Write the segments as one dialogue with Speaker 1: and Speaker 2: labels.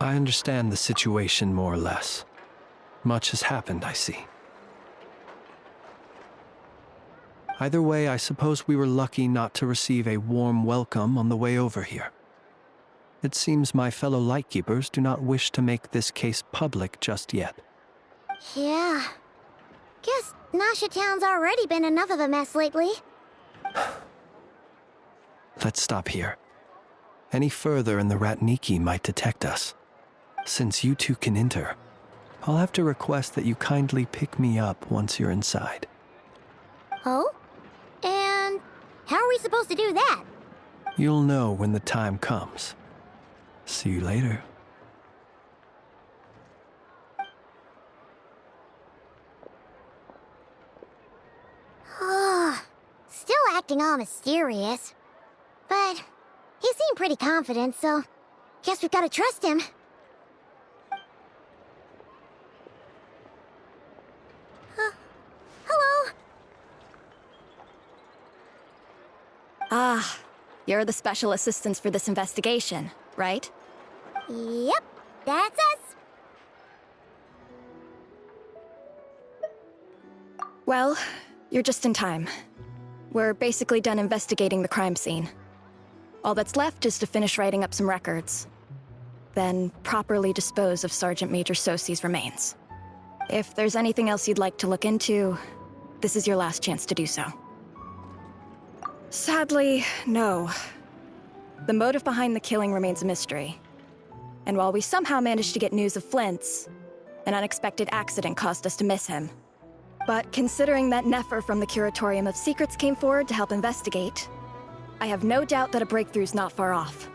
Speaker 1: I understand the situation more or less. Much has happened, I see. Either way, I suppose we were lucky not to receive a warm welcome on the way over here. It seems my fellow Lightkeepers do not wish to make this case public just yet.
Speaker 2: Yeah. Guess Nasha Town's already been enough of a mess lately.
Speaker 1: Let's stop here. Any further and the Ratniki might detect us. Since you two can enter, I'll have to request that you kindly pick me up once you're inside.
Speaker 2: Oh? And how are we supposed to do that?
Speaker 1: You'll know when the time comes. See you later.
Speaker 2: Still acting all mysterious. But he seemed pretty confident, so guess we've gotta trust him. Hello?
Speaker 3: Ah, you're the special assistants for this investigation, right?
Speaker 2: Yep, that's us.
Speaker 3: Well, you're just in time. We're basically done investigating the crime scene. All that's left is to finish writing up some records. Then properly dispose of Sergeant Major Sosi's remains. If there's anything else you'd like to look into, this is your last chance to do so. Sadly, no. The motive behind the killing remains a mystery. And while we somehow managed to get news of Flint's, an unexpected accident caused us to miss him. But considering that Nefer from the Curatorium of Secrets came forward to help investigate, I have no doubt that a breakthrough's not far off.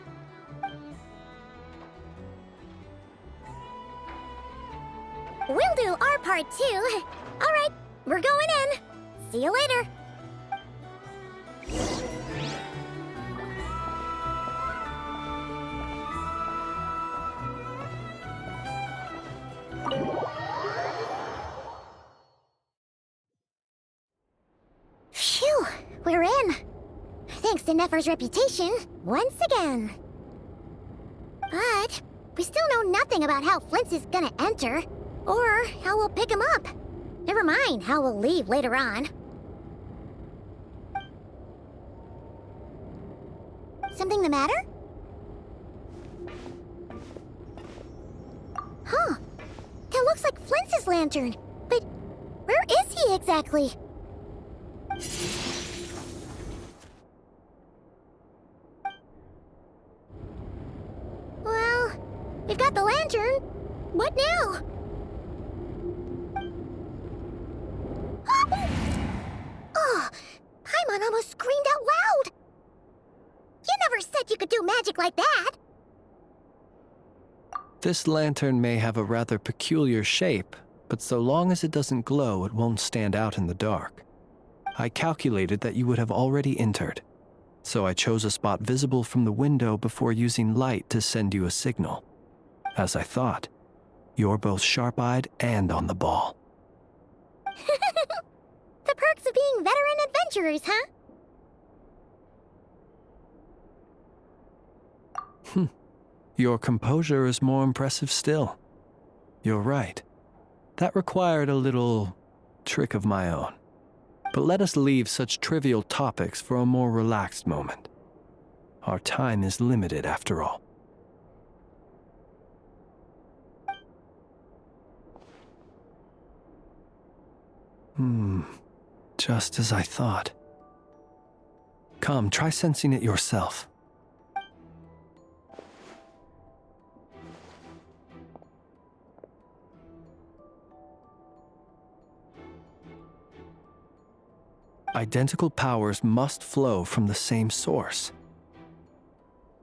Speaker 2: We'll do our part too. All right, we're going in. See you later. Phew, we're in. Thanks to Nefer's reputation, once again. But we still know nothing about how Flint's is gonna enter, or how we'll pick him up. Never mind how we'll leave later on. Something the matter? Huh. That looks like Flint's lantern. But where is he exactly? Well, we've got the lantern. What now? Oh, Paimon almost screamed out loud. You never said you could do magic like that.
Speaker 1: This lantern may have a rather peculiar shape, but so long as it doesn't glow, it won't stand out in the dark. I calculated that you would have already entered, so I chose a spot visible from the window before using light to send you a signal. As I thought, you're both sharp-eyed and on the ball.
Speaker 2: The perks of being veteran adventurers, huh?
Speaker 1: Your composure is more impressive still. You're right. That required a little trick of my own. But let us leave such trivial topics for a more relaxed moment. Our time is limited after all. Just as I thought. Come, try sensing it yourself. Identical powers must flow from the same source.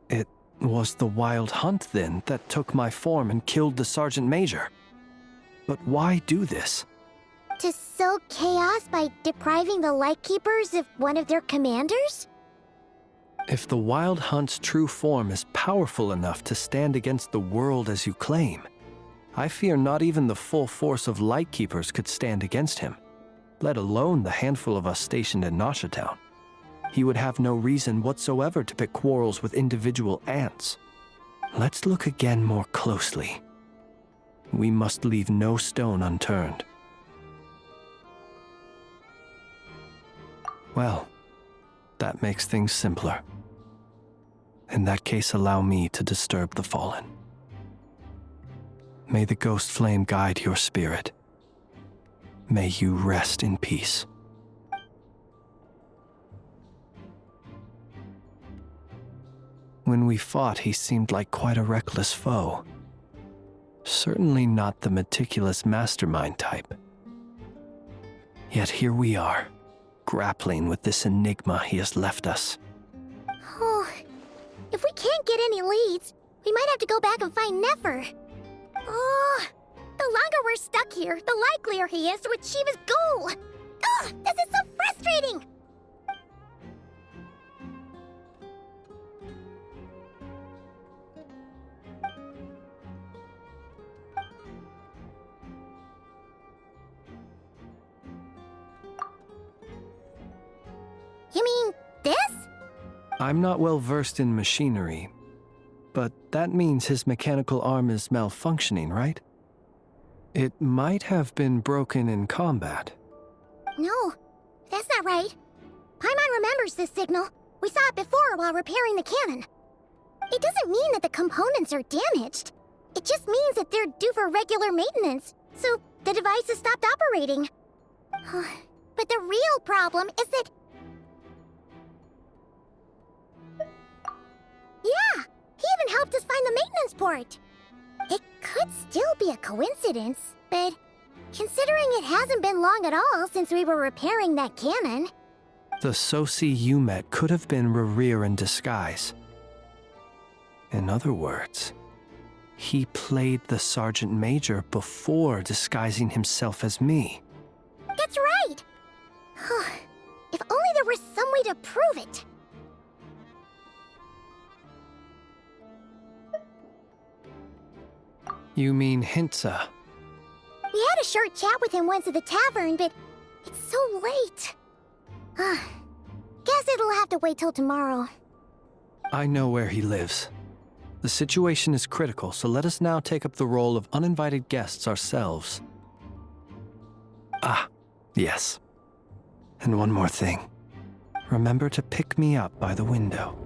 Speaker 1: It was the Wild Hunt, then, that took my form and killed the Sergeant Major. But why do this?
Speaker 2: To sow chaos by depriving the Lightkeepers of one of their commanders?
Speaker 1: If the Wild Hunt's true form is powerful enough to stand against the world as you claim, I fear not even the full force of Lightkeepers could stand against him, let alone the handful of us stationed in Nasha Town. He would have no reason whatsoever to pick quarrels with individual ants. Let's look again more closely. We must leave no stone unturned. Well, that makes things simpler. In that case, allow me to disturb the fallen. May the ghost flame guide your spirit. May you rest in peace. When we fought, he seemed like quite a reckless foe. Certainly not the meticulous mastermind type. Yet here we are, grappling with this enigma he has left us.
Speaker 2: Oh, if we can't get any leads, we might have to go back and find Nefer. Oh, the longer we're stuck here, the likelier he is to achieve his goal. Ugh, this is so frustrating! You mean this?
Speaker 1: I'm not well versed in machinery, but that means his mechanical arm is malfunctioning, right? It might have been broken in combat.
Speaker 2: No, that's not right. Paimon remembers this signal. We saw it before while repairing the cannon. It doesn't mean that the components are damaged. It just means that they're due for regular maintenance, so the device has stopped operating. But the real problem is that... Yeah, he even helped us find the maintenance port. It could still be a coincidence, but considering it hasn't been long at all since we were repairing that cannon...
Speaker 1: The Sosi you met could have been Rerir in disguise. In other words, he played the Sergeant Major before disguising himself as me.
Speaker 2: That's right! If only there were some way to prove it.
Speaker 1: You mean Hintsa?
Speaker 2: We had a short chat with him once at the tavern, but it's so late. Guess it'll have to wait till tomorrow.
Speaker 1: I know where he lives. The situation is critical, so let us now take up the role of uninvited guests ourselves. Ah, yes. And one more thing. Remember to pick me up by the window.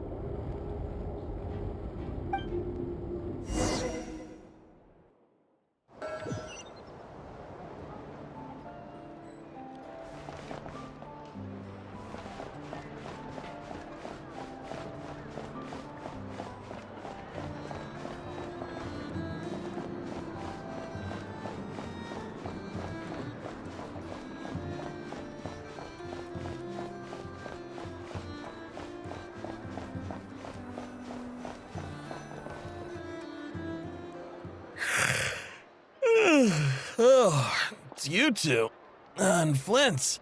Speaker 4: Oh, it's you two. And Flint's.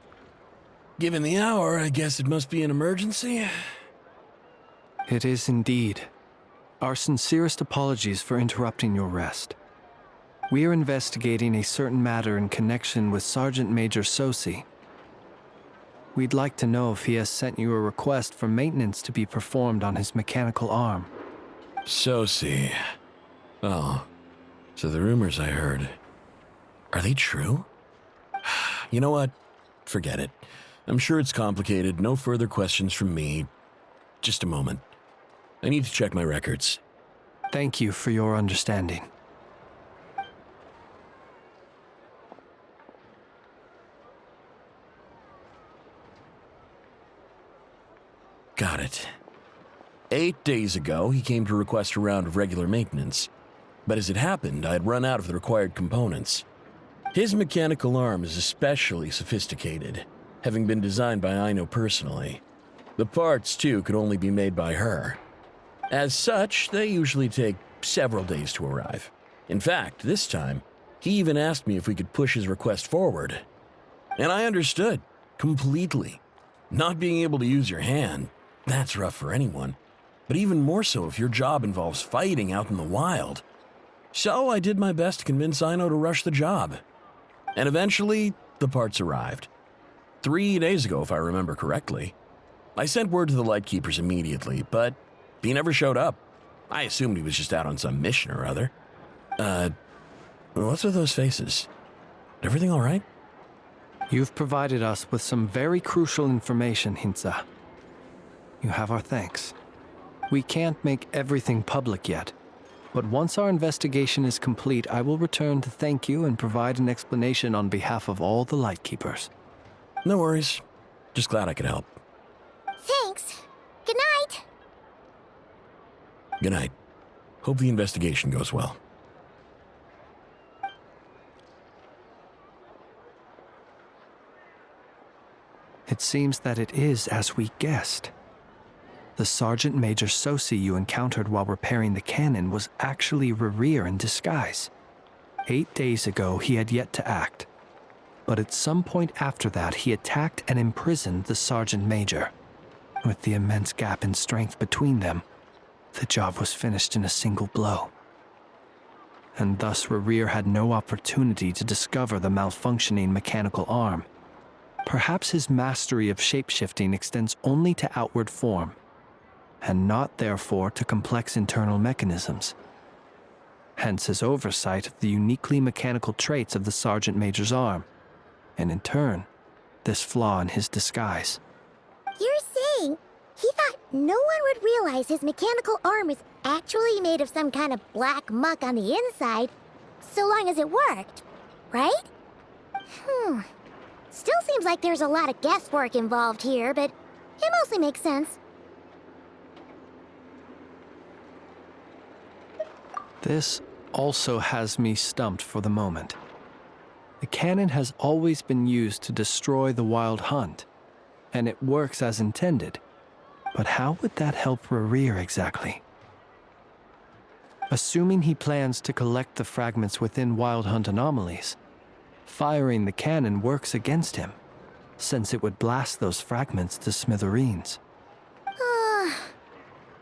Speaker 4: Given the hour, I guess it must be an emergency.
Speaker 1: It is indeed. Our sincerest apologies for interrupting your rest. We are investigating a certain matter in connection with Sergeant Major Sosi. We'd like to know if he has sent you a request for maintenance to be performed on his mechanical arm.
Speaker 4: Sosi. Oh, so the rumors I heard, are they true? You know what? Forget it. I'm sure it's complicated. No further questions from me. Just a moment. I need to check my records.
Speaker 1: Thank you for your understanding.
Speaker 4: Got it. 8 days ago, he came to request a round of regular maintenance. But as it happened, I had run out of the required components. His mechanical arm is especially sophisticated, having been designed by Aino personally. The parts, too, could only be made by her. As such, they usually take several days to arrive. In fact, this time, he even asked me if we could push his request forward. And I understood, completely. Not being able to use your hand, that's rough for anyone. But even more so if your job involves fighting out in the wild. So I did my best to convince Aino to rush the job. And eventually, the parts arrived. 3 days ago, if I remember correctly. I sent word to the Lightkeepers immediately, but he never showed up. I assumed he was just out on some mission or other. What's with those faces? Everything all right?
Speaker 1: You've provided us with some very crucial information, Hintsa. You have our thanks. We can't make everything public yet, but once our investigation is complete, I will return to thank you and provide an explanation on behalf of all the Lightkeepers.
Speaker 4: No worries. Just glad I could help.
Speaker 2: Thanks. Good night.
Speaker 4: Good night. Hope the investigation goes well.
Speaker 1: It seems that it is as we guessed. The Sergeant Major Sosi you encountered while repairing the cannon was actually Rerir in disguise. 8 days ago, he had yet to act. But at some point after that, he attacked and imprisoned the Sergeant Major. With the immense gap in strength between them, the job was finished in a single blow. And thus Rerir had no opportunity to discover the malfunctioning mechanical arm. Perhaps his mastery of shapeshifting extends only to outward form, and not therefore to complex internal mechanisms. Hence his oversight of the uniquely mechanical traits of the Sergeant Major's arm, and in turn, this flaw in his disguise.
Speaker 2: You're saying he thought no one would realize his mechanical arm is actually made of some kind of black muck on the inside, so long as it worked, right? Still seems like there's a lot of guesswork involved here, but it mostly makes sense.
Speaker 1: This also has me stumped for the moment. The cannon has always been used to destroy the Wild Hunt, and it works as intended. But how would that help Rerir exactly? Assuming he plans to collect the fragments within Wild Hunt anomalies, firing the cannon works against him, since it would blast those fragments to smithereens.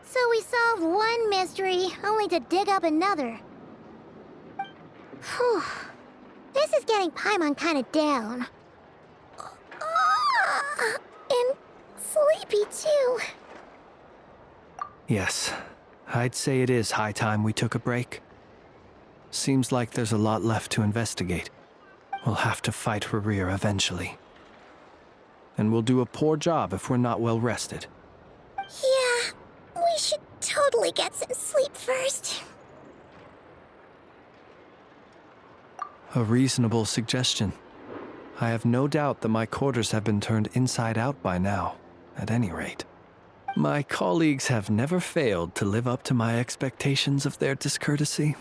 Speaker 2: So we solved one mystery, only to dig up another. Whew. This is getting Paimon kind of down. And sleepy, too.
Speaker 1: Yes, I'd say it is high time we took a break. Seems like there's a lot left to investigate. We'll have to fight Rerir eventually. And we'll do a poor job if we're not well rested.
Speaker 2: Yeah, we should totally get some sleep first.
Speaker 1: A reasonable suggestion. I have no doubt that my quarters have been turned inside out by now, at any rate. My colleagues have never failed to live up to my expectations of their discourtesy.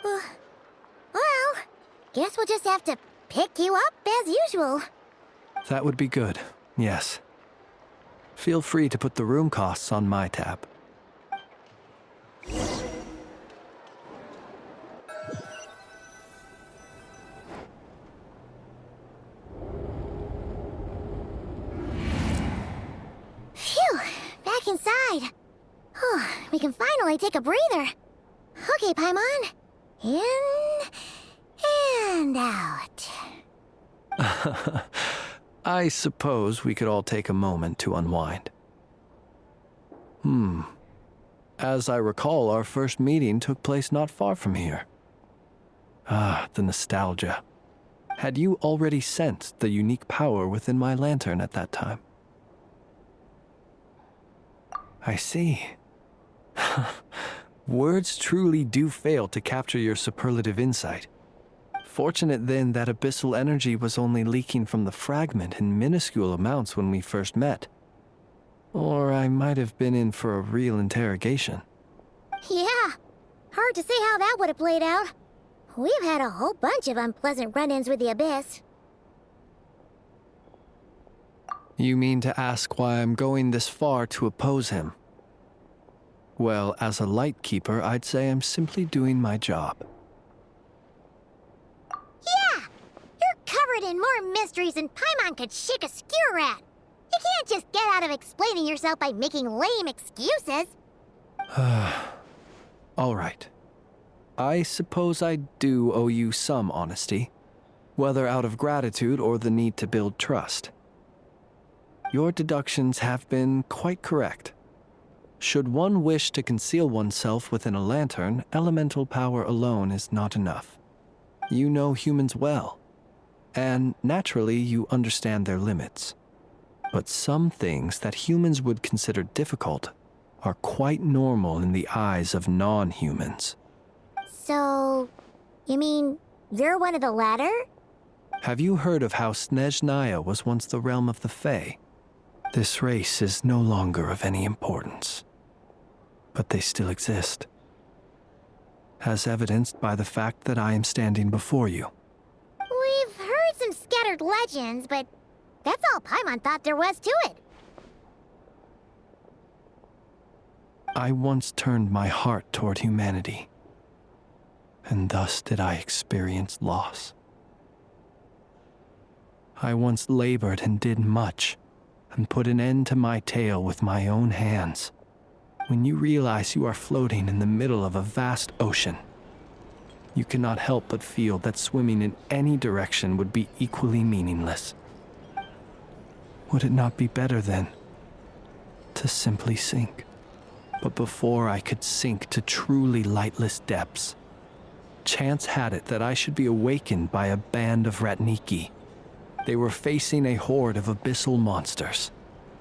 Speaker 2: Well, guess we'll just have to pick you up as usual.
Speaker 1: That would be good, yes. Feel free to put the room costs on my tab.
Speaker 2: Phew, back inside. We can finally take a breather. Okay, Paimon. In and out.
Speaker 1: I suppose we could all take a moment to unwind. As I recall, our first meeting took place not far from here. Ah, the nostalgia. Had you already sensed the unique power within my lantern at that time? I see. Words truly do fail to capture your superlative insight. Fortunate then that abyssal energy was only leaking from the fragment in minuscule amounts when we first met. Or I might have been in for a real interrogation.
Speaker 2: Yeah, hard to say how that would have played out. We've had a whole bunch of unpleasant run-ins with the Abyss.
Speaker 1: You mean to ask why I'm going this far to oppose him? Well, as a Lightkeeper, I'd say I'm simply doing my job.
Speaker 2: Yeah! You're covered in more mysteries than Paimon could shake a skewer at. You can't just get out of explaining yourself by making lame excuses.
Speaker 1: All right. I suppose I do owe you some honesty, whether out of gratitude or the need to build trust. Your deductions have been quite correct. Should one wish to conceal oneself within a lantern, elemental power alone is not enough. You know humans well, and naturally you understand their limits. But some things that humans would consider difficult are quite normal in the eyes of non-humans.
Speaker 2: So, you mean you're one of the latter?
Speaker 1: Have you heard of how Snezhnaya was once the realm of the Fae? This race is no longer of any importance, but they still exist, as evidenced by the fact that I am standing before you.
Speaker 2: We've heard some scattered legends, but that's all Paimon thought there was to it.
Speaker 1: I once turned my heart toward humanity, and thus did I experience loss. I once labored and did much, and put an end to my tale with my own hands. When you realize you are floating in the middle of a vast ocean, you cannot help but feel that swimming in any direction would be equally meaningless. Would it not be better, then, to simply sink? But before I could sink to truly lightless depths, chance had it that I should be awakened by a band of Ratniki. They were facing a horde of abyssal monsters,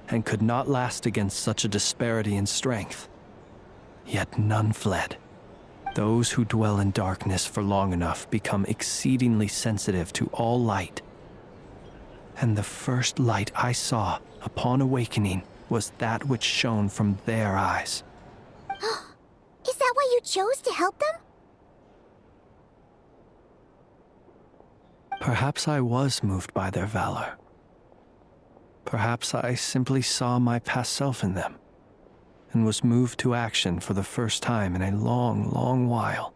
Speaker 1: and could not last against such a disparity in strength. Yet none fled. Those who dwell in darkness for long enough become exceedingly sensitive to all light. And the first light I saw upon awakening was that which shone from their eyes.
Speaker 2: Is that why you chose to help them?
Speaker 1: Perhaps I was moved by their valor. Perhaps I simply saw my past self in them, and was moved to action for the first time in a long, long while.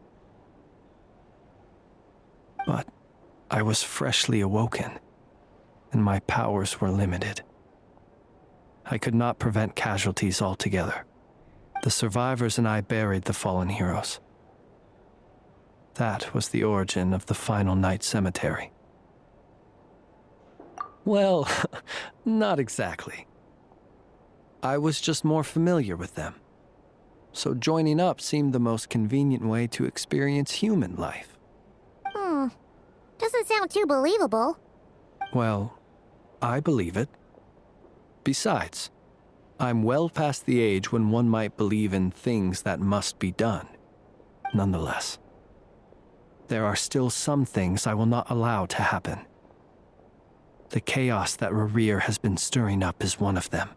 Speaker 1: But I was freshly awoken, and my powers were limited. I could not prevent casualties altogether. The survivors and I buried the fallen heroes. That was the origin of the final night cemetery. Well, not exactly. I was just more familiar with them. So joining up seemed the most convenient way to experience human life.
Speaker 2: Doesn't sound too believable.
Speaker 1: Well, I believe it. Besides, I'm well past the age when one might believe in things that must be done. Nonetheless, there are still some things I will not allow to happen. The chaos that Rerir has been stirring up is one of them.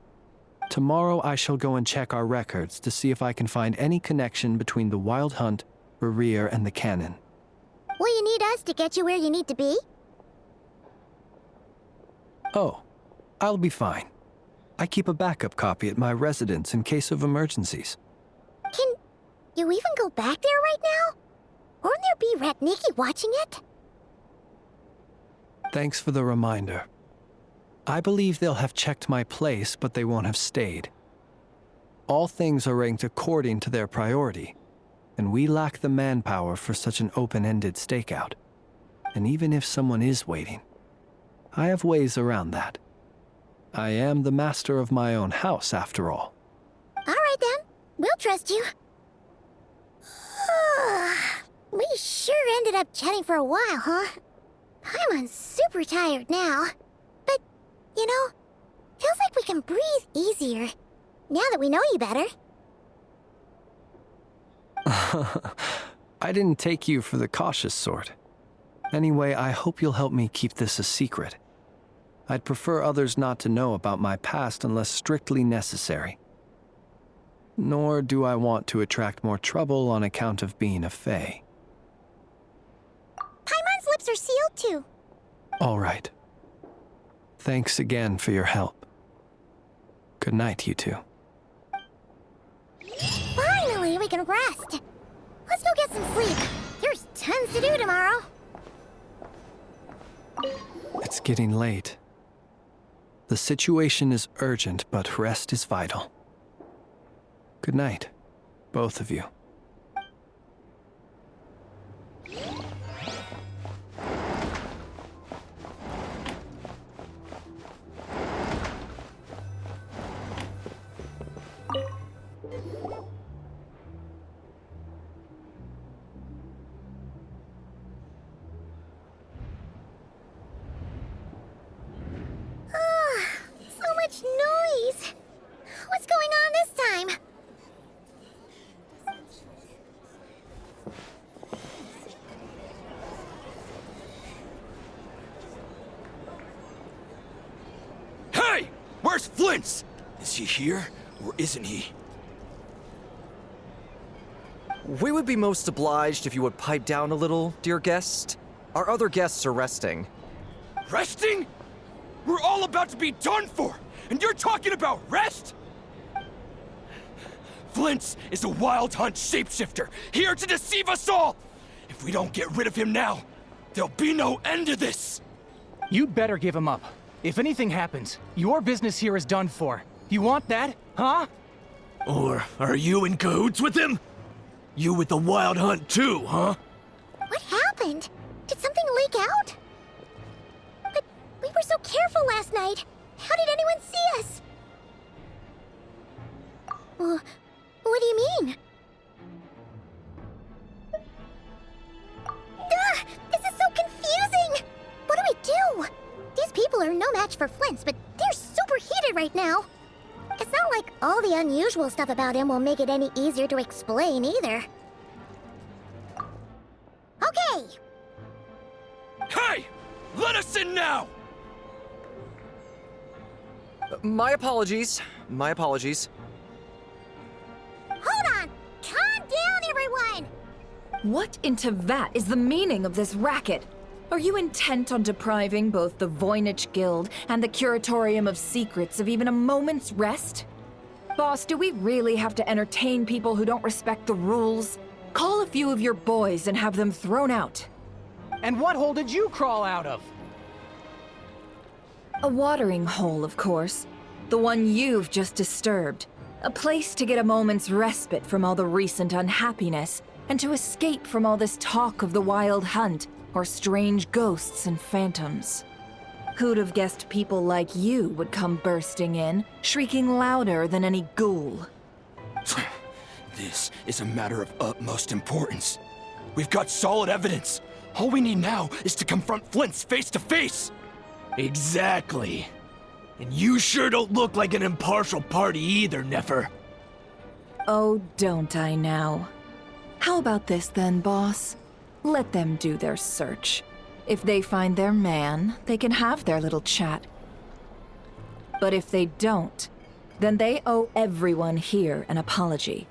Speaker 1: Tomorrow I shall go and check our records to see if I can find any connection between the Wild Hunt, Rerir, and the Cannon.
Speaker 2: Will you need us to get you where you need to be?
Speaker 1: Oh, I'll be fine. I keep a backup copy at my residence in case of emergencies.
Speaker 2: Can you even go back there right now? Won't there be Ratniki watching it?
Speaker 1: Thanks for the reminder. I believe they'll have checked my place, but they won't have stayed. All things are ranked according to their priority, and we lack the manpower for such an open-ended stakeout. And even if someone is waiting, I have ways around that. I am the master of my own house, after all.
Speaker 2: All right then, we'll trust you. We sure ended up chatting for a while, huh? Paimon's super tired now. But, you know, feels like we can breathe easier, now that we know you better.
Speaker 1: I didn't take you for the cautious sort. Anyway, I hope you'll help me keep this a secret. I'd prefer others not to know about my past unless strictly necessary. Nor do I want to attract more trouble on account of being a Fae.
Speaker 2: Paimon's lips are sealed too.
Speaker 1: All right. Thanks again for your help. Good night, you two.
Speaker 2: Finally, we can rest. Let's go get some sleep. There's tons to do tomorrow.
Speaker 1: It's getting late. The situation is urgent, but rest is vital. Good night, both of you.
Speaker 5: Where's Flint's? Is he here, or isn't he?
Speaker 6: We would be most obliged if you would pipe down a little, dear guest. Our other guests are resting.
Speaker 5: Resting? We're all about to be done for, and you're talking about rest? Flint's is a wild hunt shapeshifter, here to deceive us all! If we don't get rid of him now, there'll be no end to this!
Speaker 7: You'd better give him up. If anything happens, your business here is done for. You want that, huh?
Speaker 5: Or are you in cahoots with him? You with the wild hunt too, huh?
Speaker 2: What happened? Did something leak out? But we were so careful last night. How did anyone see us? What do you mean? This is so confusing! What do we do? These people are no match for Flint's, but they're super heated right now. It's not like all the unusual stuff about him will make it any easier to explain either. Okay!
Speaker 5: Hey! Let us in now!
Speaker 6: My apologies. My apologies.
Speaker 2: Hold on! Calm down, everyone!
Speaker 3: What in Tevat is the meaning of this racket? Are you intent on depriving both the Voynich Guild and the Curatorium of Secrets of even a moment's rest? Boss, do we really have to entertain people who don't respect the rules? Call a few of your boys and have them thrown out.
Speaker 7: And what hole did you crawl out of?
Speaker 3: A watering hole, of course. The one you've just disturbed. A place to get a moment's respite from all the recent unhappiness, and to escape from all this talk of the wild hunt, or strange ghosts and phantoms. Who'd have guessed people like you would come bursting in, shrieking louder than any ghoul?
Speaker 5: This is a matter of utmost importance. We've got solid evidence. All we need now is to confront Flint's face to face. Exactly. And you sure don't look like an impartial party either, Nefer.
Speaker 3: Oh, don't I now? How about this then, boss? Let them do their search. If they find their man, they can have their little chat. But if they don't, then they owe everyone here an apology,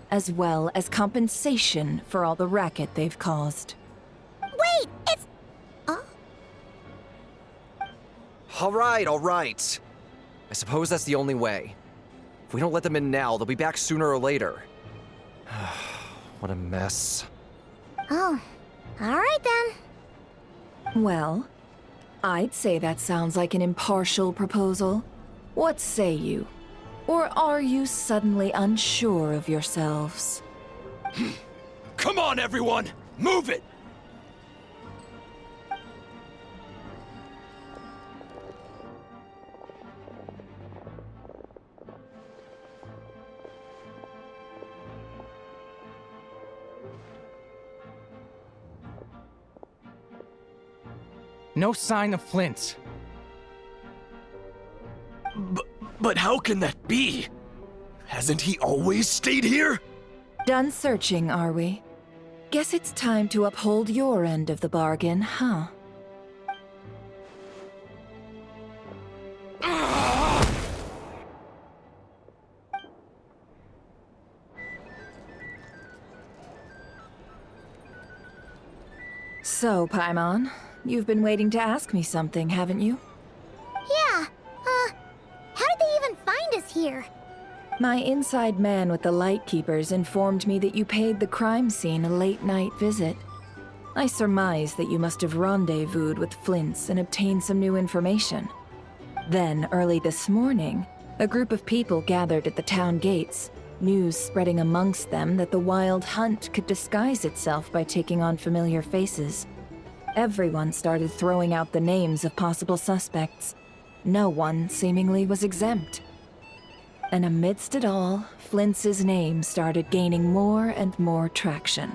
Speaker 3: as well as compensation for all the racket they've caused.
Speaker 2: Wait, it's...
Speaker 6: All right. I suppose that's the only way. If we don't let them in now, they'll be back sooner or later. What a mess.
Speaker 2: Oh, alright then.
Speaker 3: Well, I'd say that sounds like an impartial proposal. What say you? Or are you suddenly unsure of yourselves?
Speaker 5: Come on, everyone! Move it!
Speaker 7: No sign of Flint's.
Speaker 5: But how can that be? Hasn't he always stayed here?
Speaker 3: Done searching, are we? Guess it's time to uphold your end of the bargain, huh? So, Paimon, you've been waiting to ask me something, haven't you?
Speaker 2: Yeah, how did they even find us here?
Speaker 3: My inside man with the Lightkeepers informed me that you paid the crime scene a late-night visit. I surmise that you must have rendezvoused with Flint's and obtained some new information. Then, early this morning, a group of people gathered at the town gates, news spreading amongst them that the wild hunt could disguise itself by taking on familiar faces. Everyone started throwing out the names of possible suspects. No one, seemingly, was exempt. And amidst it all, Flint's name started gaining more and more traction.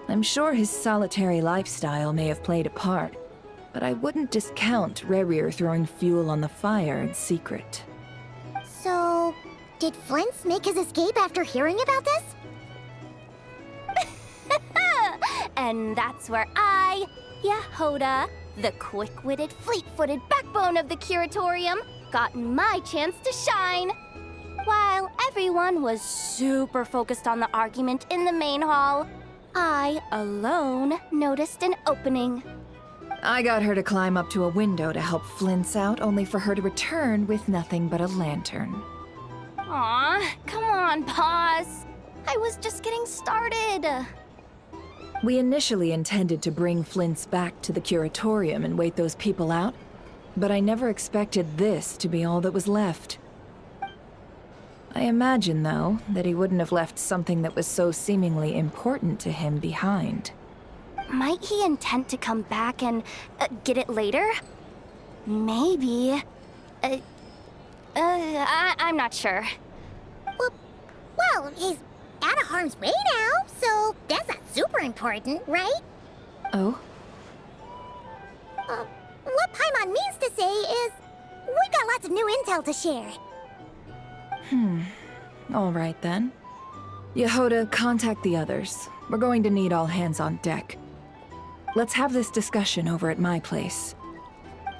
Speaker 3: I'm sure his solitary lifestyle may have played a part, but I wouldn't discount Rerir throwing fuel on the fire in secret.
Speaker 2: So, did Flint's make his escape after hearing about this?
Speaker 8: And that's where I, Yehoda, the quick-witted, fleet-footed backbone of the Curatorium, gotten my chance to shine. While everyone was super focused on the argument in the main hall, I alone noticed an opening.
Speaker 9: I got her to climb up to a window to help Flint's out, only for her to return with nothing but a lantern.
Speaker 8: Aw, come on, pause. I was just getting started.
Speaker 9: We initially intended to bring Flint's back to the curatorium and wait those people out, but I never expected this to be all that was left. I imagine, though, that he wouldn't have left something that was so seemingly important to him behind.
Speaker 8: Might he intend to come back and get it later? Maybe. I'm not sure.
Speaker 2: Well, he's out of harm's way now, so that's not super important, right?
Speaker 9: Oh?
Speaker 2: What Paimon means to say is, we got lots of new intel to share.
Speaker 9: All right then. Yehoda, contact the others. We're going to need all hands on deck. Let's have this discussion over at my place.